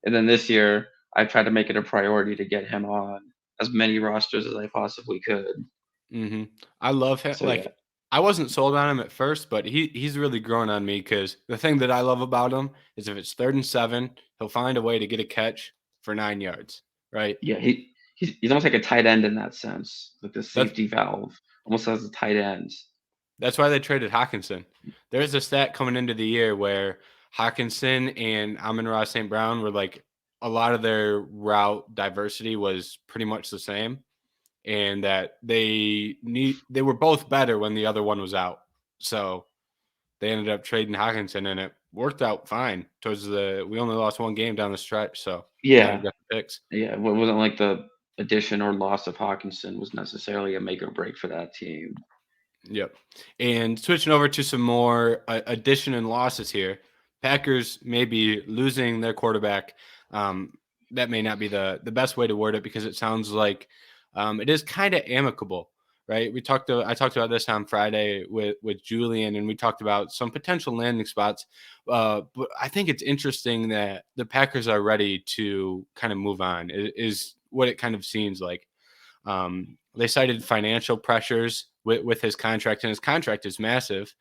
And then this year, I tried to make it a priority to get him on as many rosters as I possibly could. hmm I love him. So yeah, Like, I wasn't sold on him at first, but he's really grown on me because the thing that I love about him is if it's 3rd and 7, he'll find a way to get a catch for 9 yards. Right. yeah, he's almost like a tight end in that sense, like the That's safety valve, almost as a tight end. That's why they traded Hawkinson. There's a stat coming into the year where Hawkinson and Amon-Ra St. Brown were like a lot of their route diversity was pretty much the same, and that they were both better when the other one was out. So they ended up trading Hawkinson, and it worked out fine. We only lost 1 game down the stretch, so now we've Yeah, got the picks. yeah, it wasn't like the addition or loss of Hawkinson was necessarily a make or break for that team. Yep. And switching over to some more addition and losses here. Packers may be losing their quarterback. Um, that may not be the best way to word it because it sounds like it is kind of amicable, right? I talked about this on Friday with Julian, and we talked about some potential landing spots. But I think it's interesting that the Packers are ready to kind of move on. Is what it kind of seems like. They cited financial pressures with his contract, and his contract is massive.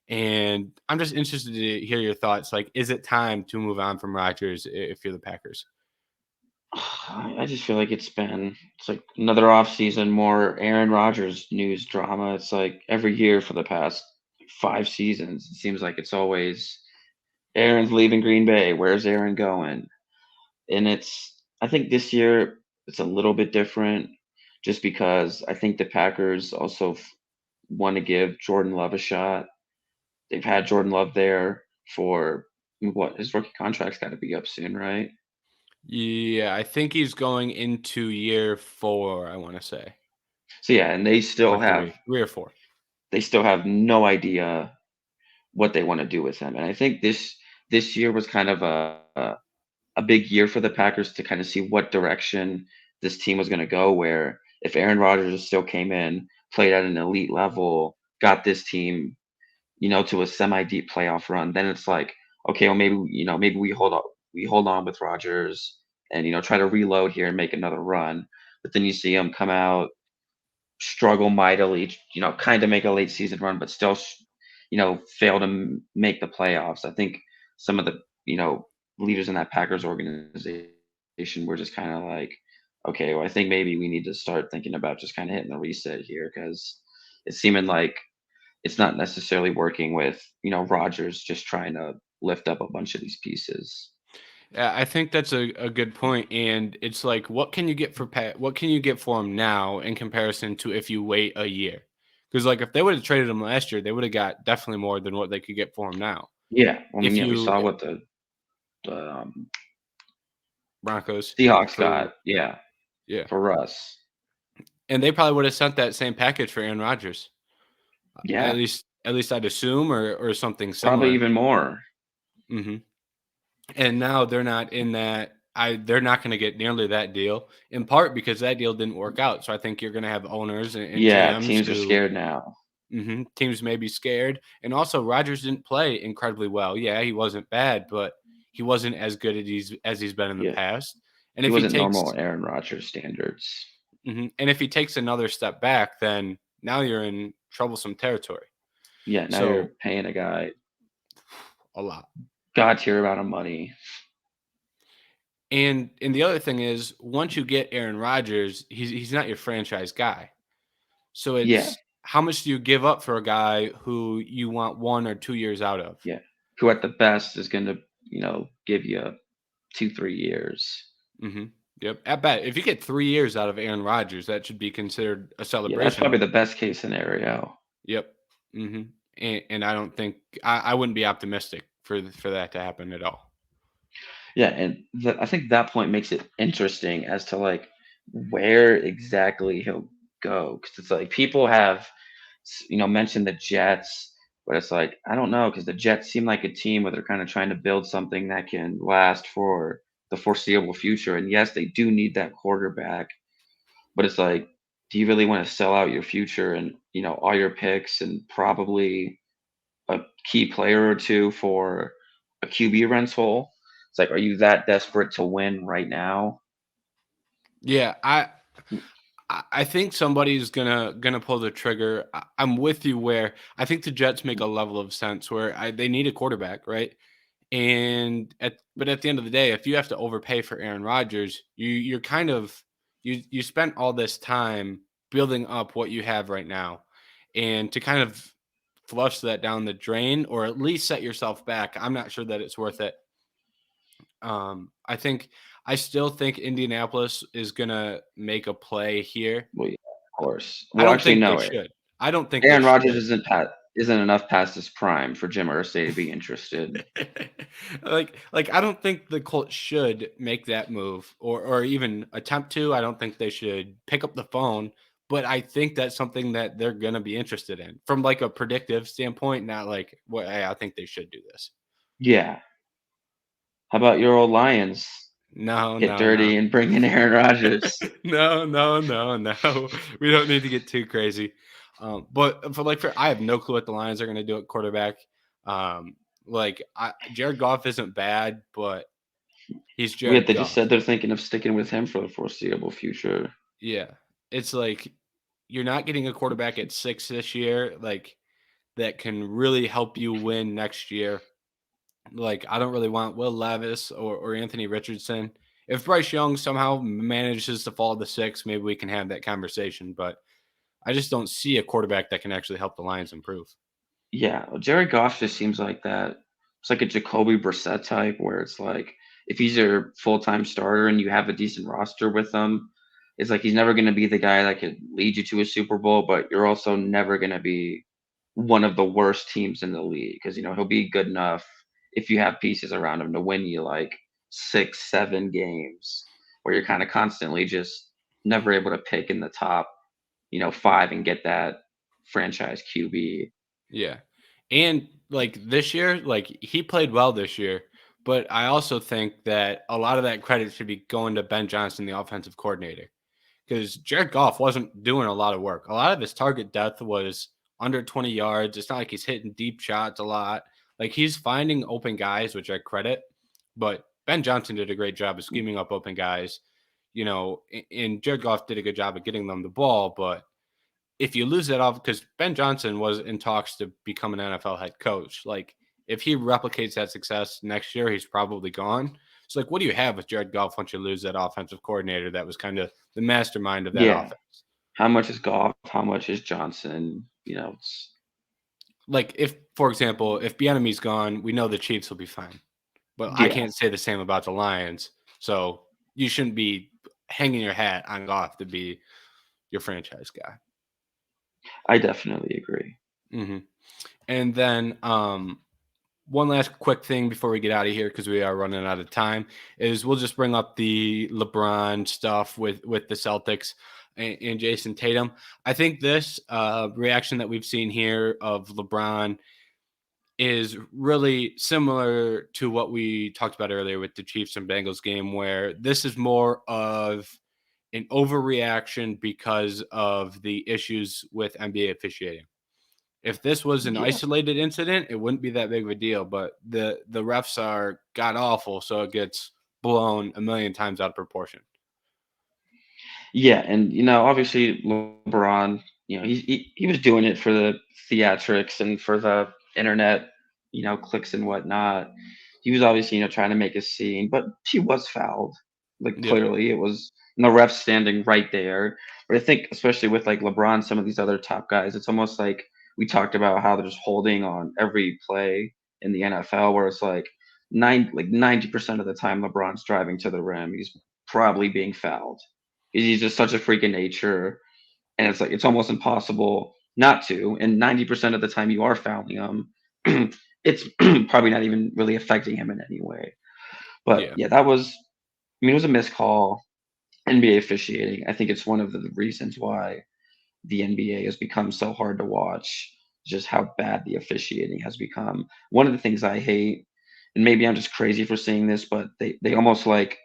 And I'm just interested to hear your thoughts. Like, is it time to move on from Rodgers if you're the Packers? I just feel like it's like another off season, more Aaron Rodgers news drama. It's like every year for the past 5 seasons, it seems like it's always Aaron's leaving Green Bay. Where's Aaron going? And I think this year it's a little bit different just because I think the Packers also want to give Jordan Love a shot. They've had Jordan Love there for what his rookie contract's got to be up soon, right? Yeah, I think he's going into year 4, I want to say, So yeah, and or 3 or 4. they still have no idea what they want to do with him. And I think this year was kind of a big year for the Packers to kind of see what direction this team was going to go. Where if Aaron Rodgers still came in, played at an elite level, got this team, to a semi-deep playoff run, then it's like, okay, well maybe we hold on with Rodgers and try to reload here and make another run. But then you see him come out, struggle mightily, kind of make a late season run, but still, fail to make the playoffs. I think some of the, leaders in that Packers organization were just kind of like, okay, well, I think maybe we need to start thinking about just kind of hitting the reset here because it's seeming like it's not necessarily working with, Rodgers just trying to lift up a bunch of these pieces. Yeah, I think that's a good point, and it's like, what can you get for Pat? What can you get for him now in comparison to if you wait a year? Because like if they would have traded him last year, they would have got definitely more than what they could get for him now. Yeah. I mean, If yeah, we you saw what the Broncos Seahawks for got. Yeah. yeah, For Russ. and they probably would have sent that same package for Aaron Rodgers. Yeah. At least I'd assume, or something Probably similar. even more. hmm And now they're not in that. They're not going to get nearly that deal. In part because that deal didn't work out. So I think you're going to have owners and Yeah, GMs teams are who scared now. teams may be scared. And also, Rodgers didn't play incredibly well. Yeah, he wasn't bad, but he wasn't as good as he's been in the Yeah, past. And he if he wasn't normal takes Aaron Rodgers standards. and if he takes another step back, then now you're in troublesome territory. Yeah, now you're So paying a guy a lot. God tier amount of money. And the other thing is, once you get Aaron Rodgers, he's not your franchise guy. So Yeah, it's how much do you give up for a guy who you want 1 or 2 years out of? yeah. Who at the best is gonna, give you 2, 3 years. Mhm. Yep. At bet if you get 3 years out of Aaron Rodgers, that should be considered a Yeah, that's celebration. probably the best case scenario. Yep. Mhm. And I don't think I wouldn't be optimistic for that to happen at all. Yeah, and I think that point makes it interesting as to like where exactly he'll go, because it's like people have mentioned the Jets, but it's like I don't know, because the Jets seem like a team where they're kind of trying to build something that can last for the foreseeable future. And yes, they do need that quarterback, but it's like, do you really want to sell out your future and all your picks and probably a key player or two for a QB rental? It's like, are you that desperate to win right now? Yeah, I think somebody's gonna pull the trigger. I'm with you where I think the Jets make a level of sense where they need a quarterback, right? But at the end of the day, if you have to overpay for Aaron Rodgers, you're kind of you spent all this time building up what you have right now, and to kind of flush that down the drain or at least set yourself back, I'm not sure that it's worth it. I still think Indianapolis is gonna make a play here. Well, yeah, of course. I Well, don't actually, think they no. should. I don't think they Aaron Rodgers should. isn't enough past his prime for Jim Irsay to be interested. Like I don't think the Colts should make that move or even attempt to. I don't think they should pick up the phone, but I think that's something that they're gonna be interested in from like a predictive standpoint, not like what hey, I think they should do this. Yeah. How about your old Lions? No, Get no, no. dirty and bring in Aaron Rodgers. No, no, no, no. We don't need to get too crazy. But I have no clue what the Lions are going to do at quarterback. Jared Goff isn't bad, but he's Yeah, Jared they just Goff. said they're thinking of sticking with him for the foreseeable future. Yeah, it's like you're not getting a quarterback at 6 this year, like that can really help you win next year. Like I don't really want Will Levis or Anthony Richardson. If Bryce Young somehow manages to fall to 6, maybe we can have that conversation. But I just don't see a quarterback that can actually help the Lions improve. Yeah, Jared Goff just seems like that. It's like a Jacoby Brissett type, where it's like if he's your full time starter and you have a decent roster with him, it's like he's never going to be the guy that could lead you to a Super Bowl, but you're also never going to be one of the worst teams in the league, because he'll be good enough if you have pieces around him to win you like 6, 7 games, where you're kind of constantly just never able to pick in the top, 5 and get that franchise QB. Yeah. And like this year, like he played well this year, but I also think that a lot of that credit should be going to Ben Johnson, the offensive coordinator, because Jared Goff wasn't doing a lot of work. A lot of his target depth was under 20 yards. It's not like he's hitting deep shots a lot. Like he's finding open guys, which I credit, but Ben Johnson did a great job of scheming up open guys, and Jared Goff did a good job of getting them the ball, but if you lose that off, because Ben Johnson was in talks to become an NFL head coach, like if he replicates that success next year, he's probably gone. So, like, what do you have with Jared Goff once you lose that offensive coordinator that was kind of the mastermind of that Yeah. offense? How much is Goff? How much is Johnson? Like, if, for example, if Bieniemy's gone, we know the Chiefs will be fine. But I Yeah, can't say the same about the Lions. So you shouldn't be hanging your hat on Goff to be your franchise guy. I definitely agree. hmm And then one last quick thing before we get out of here, because we are running out of time, is we'll just bring up the LeBron stuff with the Celtics and Jason Tatum. I think this reaction that we've seen here of LeBron is really similar to what we talked about earlier with the Chiefs and Bengals game, where this is more of an overreaction because of the issues with NBA officiating. If this was an Yeah. isolated incident, it wouldn't be that big of a deal, but the refs are god awful, so it gets blown a million times out of proportion. Yeah, and obviously LeBron, he was doing it for the theatrics and for the internet, clicks and whatnot. he was obviously, trying to make a scene, but he was fouled. Like Yep. clearly it was, and the ref standing right there. But I think especially with like LeBron, some of these other top guys, it's almost like we talked about how they're just holding on every play in the NFL, where it's like 90% of the time LeBron's driving to the rim, he's probably being fouled. He's just such a freak of nature, and it's like it's almost impossible not to. And 90% of the time you are fouling him, it's probably not even really affecting him in any way. But Yeah. yeah, that was, I mean, it was a missed call. NBA officiating. I think it's one of the reasons why the NBA has become so hard to watch. Just how bad the officiating has become. One of the things I hate, and maybe I'm just crazy for seeing this, but they almost like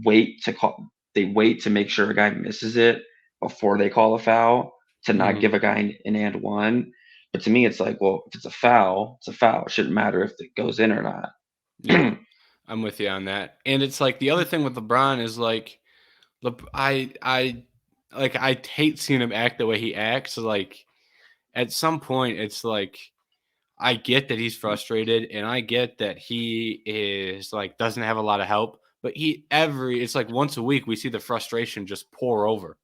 wait to call. They wait to make sure a guy misses it before they call a foul to not Hmm. give a guy an and one. But to me, it's like, well, if it's a foul, it's a foul. It shouldn't matter if it goes in or Yeah. not. I'm with you on that. And it's like the other thing with LeBron is like I hate seeing him act the way he acts. Like at some point, it's like I get that he's frustrated, and I get that he is like doesn't have a lot of help. But it's like once a week we see the frustration just pour over.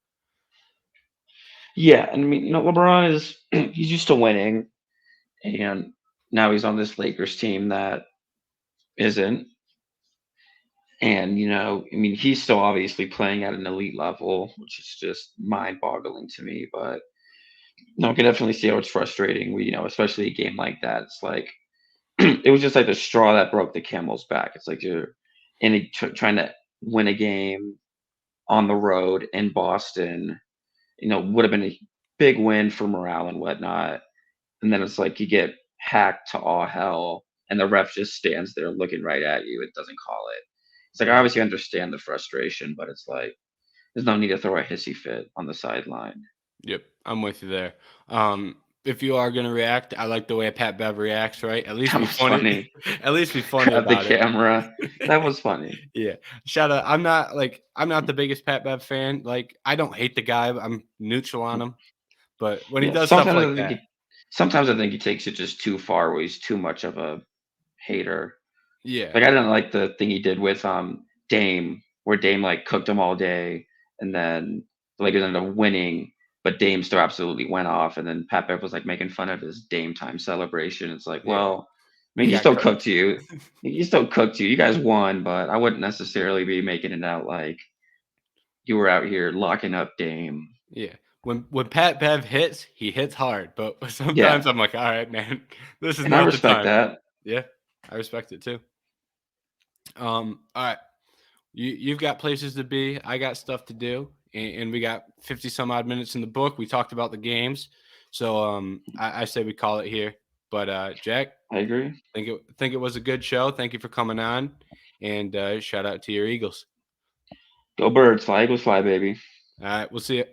Yeah, and I mean, LeBron is he's used to winning, and now he's on this Lakers team that isn't. And I mean, he's still obviously playing at an elite level, which is just mind-boggling to me. But no, I can definitely see how it's frustrating. Especially a game like that. It's like it was just like the straw that broke the camel's back. It's like you're trying to win a game on the road in Boston. Would have been a big win for morale and whatnot. And then it's like you get hacked to all hell, and the ref just stands there looking right at you. It doesn't call it. It's like I Mhm. obviously understand the frustration, but it's like there's no need to throw a hissy fit on the sideline. Yep, I'm with you there. If you are gonna react, I like the way Pat Bev reacts. Right, at least That be was funny. funny. At least be funny Grab the about it. camera. That was funny. Yeah. Shout out. I'm not the biggest Pat Bev fan. Like I don't hate the guy. But I'm neutral on him. But when he Yeah, does stuff like that, sometimes I think he takes it just too far, where he's too much of a hater. yeah, Like I didn't like the thing he did with Dame, where Dame like cooked him all day, and then the Lakers ended up winning, but Dame still absolutely went off, and then Pat Bev was like making fun of his Dame time celebration. It's like, yeah, well, I mean, he he got still cooked. cooked you. He still cooked you. You guys won, but I wouldn't necessarily be making it out like you were out here locking up Dame. Yeah. When Pat Bev hits, he hits hard. But sometimes Yeah, I'm like, all right, man, this is and I not the respect time. that. Yeah, I respect it too. All right. You've got places to be. I got stuff to do, and we got 50 some odd minutes in the book. We talked about the games, so I say we call it here. But Jack, I agree. think it was a good show. Thank you for coming on, and shout out to your Eagles. Go Birds, fly Eagles, fly, baby. All right, we'll see you.